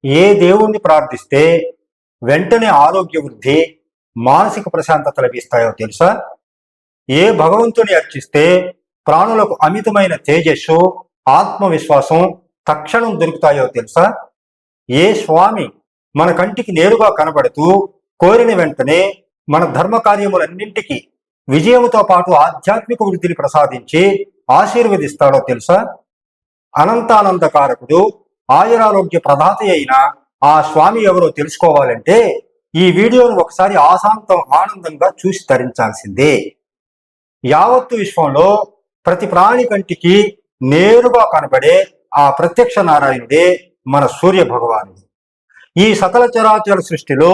ఏ దేవుణ్ణి ప్రార్థిస్తే వెంటనే ఆరోగ్య వృద్ధి, మానసిక ప్రశాంతత లభిస్తాయో తెలుసా? ఏ భగవంతుని అర్చిస్తే ప్రాణులకు అమితమైన తేజస్సు, ఆత్మవిశ్వాసం తక్షణం దొరుకుతాయో తెలుసా? ఏ స్వామి మన కంటికి నేరుగా కనబడుతూ కోరిన వెంటనే మన ధర్మ కార్యములన్నింటికి విజయముతో పాటు ఆధ్యాత్మిక వృద్ధిని ప్రసాదించి ఆశీర్వదిస్తాడో తెలుసా? అనంతానందకారకుడు, ఆయురారోగ్య ప్రదాత అయిన ఆ స్వామి ఎవరో తెలుసుకోవాలంటే ఈ వీడియోను ఒకసారి ఆశాంతం ఆనందంగా చూసి తరించాల్సిందే. యావత్తు విశ్వంలో ప్రతి ప్రాణి కంటికి నేరుగా కనబడే ఆ ప్రత్యక్ష నారాయణుడే మన సూర్య భగవానుడు. ఈ సకల చరాచర సృష్టిలో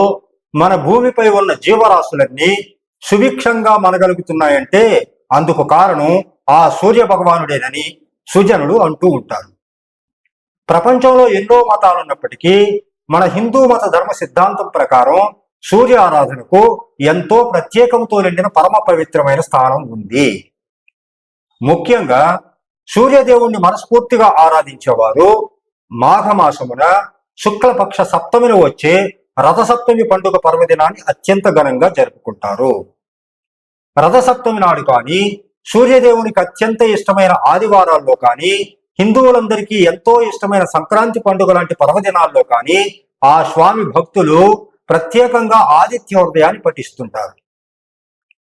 మన భూమిపై ఉన్న జీవరాశులన్నీ సుభిక్షంగా మనగలుగుతున్నాయంటే అందుకు కారణం ఆ సూర్య భగవానుడేనని సుజనులు అంటూ ఉంటారు. ప్రపంచంలో ఎన్నో మతాలున్నప్పటికీ మన హిందూ మత ధర్మ సిద్ధాంతం ప్రకారం సూర్య ఆరాధనకు ఎంతో ప్రత్యేకంతో నిండిన పరమ పవిత్రమైన స్థానం ఉంది. ముఖ్యంగా సూర్యదేవుణ్ణి మనస్ఫూర్తిగా ఆరాధించేవారు మాఘమాసమున శుక్లపక్ష సప్తమిని వచ్చే రథసప్తమి పండుగ పర్వదినాన్ని అత్యంత ఘనంగా జరుపుకుంటారు. రథసప్తమి నాడు కానీ, సూర్యదేవునికి అత్యంత ఇష్టమైన ఆదివారాల్లో కానీ, హిందువులందరికీ ఎంతో ఇష్టమైన సంక్రాంతి పండుగ లాంటి పర్వదినాల్లో కానీ ఆ స్వామి భక్తులు ప్రత్యేకంగా ఆదిత్య హృదయాన్ని పఠిస్తుంటారు.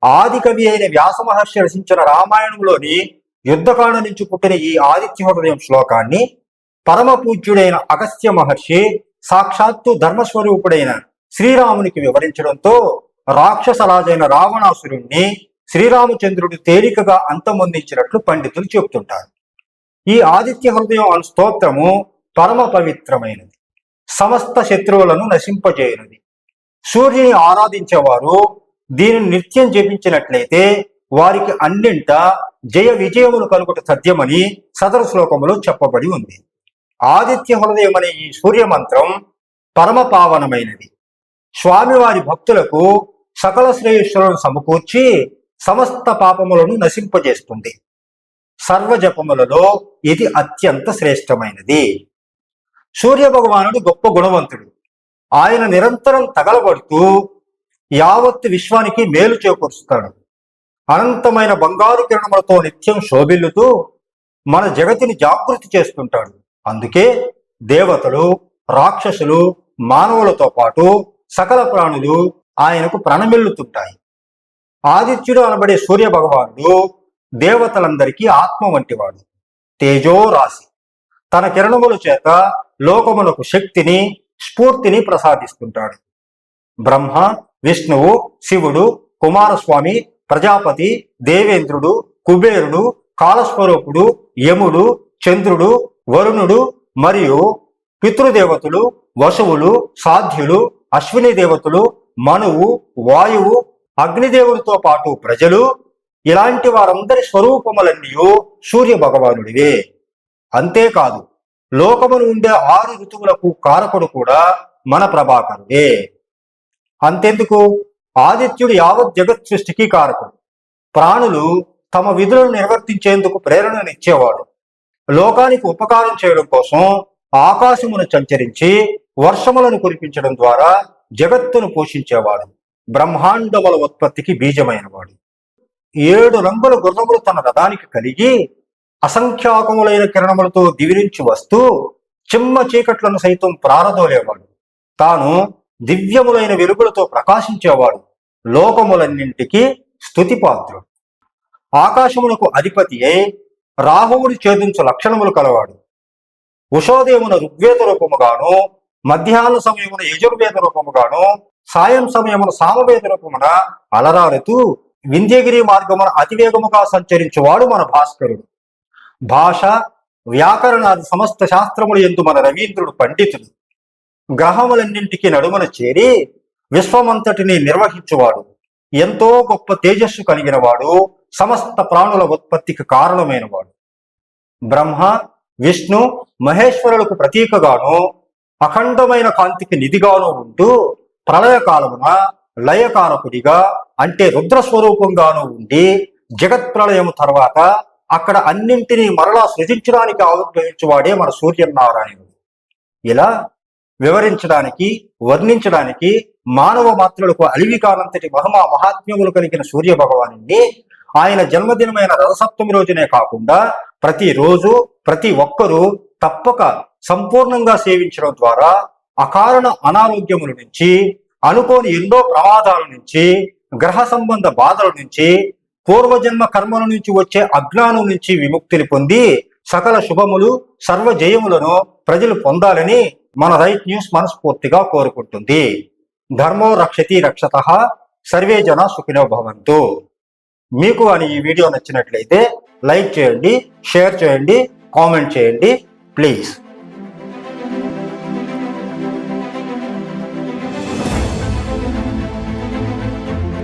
ఆది కవి అయిన వ్యాస మహర్షి రచించిన రామాయణంలోని యుద్ధకాండ నుంచి పుట్టిన ఈ ఆదిత్య హృదయం శ్లోకాన్ని పరమ పూజ్యుడైన అగస్త్య మహర్షి సాక్షాత్తు ధర్మస్వరూపుడైన శ్రీరామునికి వివరించడంతో రాక్షసరాజైన రావణాసురుణ్ణి శ్రీరామచంద్రుడు తేలికగా అంతమొందించినట్లు పండితులు చెబుతుంటారు. ఈ ఆదిత్య హృదయం అను స్తోత్రము పరమ పవిత్రమైనది, సమస్త శత్రువులను నశింపజేయనిది. సూర్యుని ఆరాధించేవారు దీనిని నిత్యం జపించినట్లయితే వారికి అన్నింట జయ విజయములు కలుగుట సత్యమని సదరు శ్లోకములో చెప్పబడి ఉంది. ఆదిత్య హృదయం అనే ఈ సూర్య మంత్రం పరమ పావనమైనది. స్వామివారి భక్తులకు సకల శ్రేయస్సులను సమకూర్చి సమస్త పాపములను నశింపజేస్తుంది. సర్వజపములలో ఇది అత్యంత శ్రేష్టమైనది. సూర్య భగవానుడు గొప్ప గుణవంతుడు. ఆయన నిరంతరం తగలబడుతూ యావత్తు విశ్వానికి మేలు చేకూరుస్తాడు. అనంతమైన బంగారు కిరణములతో నిత్యం శోభిల్లుతూ మన జగతిని జాగృతి చేస్తుంటాడు. అందుకే దేవతలు, రాక్షసులు, మానవులతో పాటు సకల ప్రాణులు ఆయనకు ప్రణమిల్లుతుంటాయి. ఆదిత్యుడు అనబడే సూర్య భగవానుడు దేవతలందరికీ ఆత్మ వంటివాడు, తేజో రాశి. తన కిరణముల చేత లోకములకు శక్తిని, స్ఫూర్తిని ప్రసాదిస్తుంటాడు. బ్రహ్మ, విష్ణువు, శివుడు, కుమారస్వామి, ప్రజాపతి, దేవేంద్రుడు, కుబేరుడు, కాలస్వరూపుడు, యముడు, చంద్రుడు, వరుణుడు మరియు పితృదేవతలు, వసువులు, సాధ్యులు, అశ్విని దేవతలు, మనువు, వాయువు, అగ్నిదేవుడితో పాటు ప్రజలు, ఇలాంటి వారందరి స్వరూపములన్నీ సూర్య భగవానుడివే. అంతేకాదు, లోకమును ఉండే 6 ఋతువులకు కారకుడు కూడా మన ప్రభాకరుడే. అంతెందుకు, ఆదిత్యుడు యావత్ జగత్ సృష్టికి కారకుడు. ప్రాణులు తమ విధులను నిర్వర్తించేందుకు ప్రేరణనిచ్చేవాడు. లోకానికి ఉపకారం చేయడం కోసం ఆకాశమును సంచరించి వర్షములను కురిపించడం ద్వారా జగత్తును పోషించేవాడు. బ్రహ్మాండముల ఉత్పత్తికి బీజమైనవాడు. 7 రంగుల గుర్రములు తన రథానికి కలిగి అసంఖ్యాకములైన కిరణములతో దివిరించి వస్తూ చిమ్మ చీకట్లను సైతం ప్రారదోలేవాడు. తాను దివ్యములైన వెలుగులతో ప్రకాశించేవాడు. లోకములన్నింటికి స్తుతిపాత్రుడు. ఆకాశమునకు అధిపతి అయి రాహువుని ఛేదించు లక్షణములు కలవాడు. ఉషోదయమున ఋగ్వేద రూపముగాను, మధ్యాహ్న సమయమున యజుర్వేద రూపముగాను, సాయం సమయమున సామవేద రూపమున అలరారుతూ వింధ్యగిరి మార్గమున అతివేగముగా సంచరించువాడు మన భాస్కరుడు. భాష, వ్యాకరణాది సమస్త శాస్త్రములు యందు మన రవీంద్రుడు పండితుడు. గ్రహములన్నింటికి నడుమన చేరి విశ్వమంతటిని నిర్వహించువాడు. ఎంతో గొప్ప తేజస్సు కలిగిన వాడు. సమస్త ప్రాణుల ఉత్పత్తికి కారణమైన వాడు. బ్రహ్మ, విష్ణు, మహేశ్వరులకు ప్రతీకగాను, అఖండమైన కాంతికి నిధిగాను ఉంటూ ప్రళయకాలమున లయకారకుడిగా అంటే రుద్రస్వరూపంగాను ఉండి జగత్ ప్రళయము తర్వాత అక్కడ అన్నింటినీ మరలా సృజించడానికి ఆవిర్భవించువాడే మన సూర్యనారాయణుడు. ఇలా వివరించడానికి, వర్ణించడానికి మానవ మాత్రులకు అలివి కానంతటి మహాత్మ్యములు కలిగిన సూర్య భగవానుడిని ఆయన జన్మదినమైన రథసప్తమి రోజునే కాకుండా ప్రతిరోజు ప్రతి ఒక్కరూ తప్పక సంపూర్ణంగా సేవించడం ద్వారా అకారణ అనారోగ్యముల నుంచి, అనుకోని ఎన్నో ప్రమాదాల నుంచి, గ్రహ సంబంధ బాధల నుంచి, పూర్వజన్మ కర్మల నుంచి వచ్చే అజ్ఞానం నుంచి విముక్తిని పొంది సకల శుభములు, సర్వ జయములను ప్రజలు పొందాలని మన రైట్ న్యూస్ మనస్ఫూర్తిగా కోరుకుంటుంది. ధర్మో రక్షతి రక్షతః, సర్వే జన సుఖినో భవంతు. మీకు అని ఈ వీడియో నచ్చినట్లయితే లైక్ చేయండి, షేర్ చేయండి, కామెంట్ చేయండి ప్లీజ్.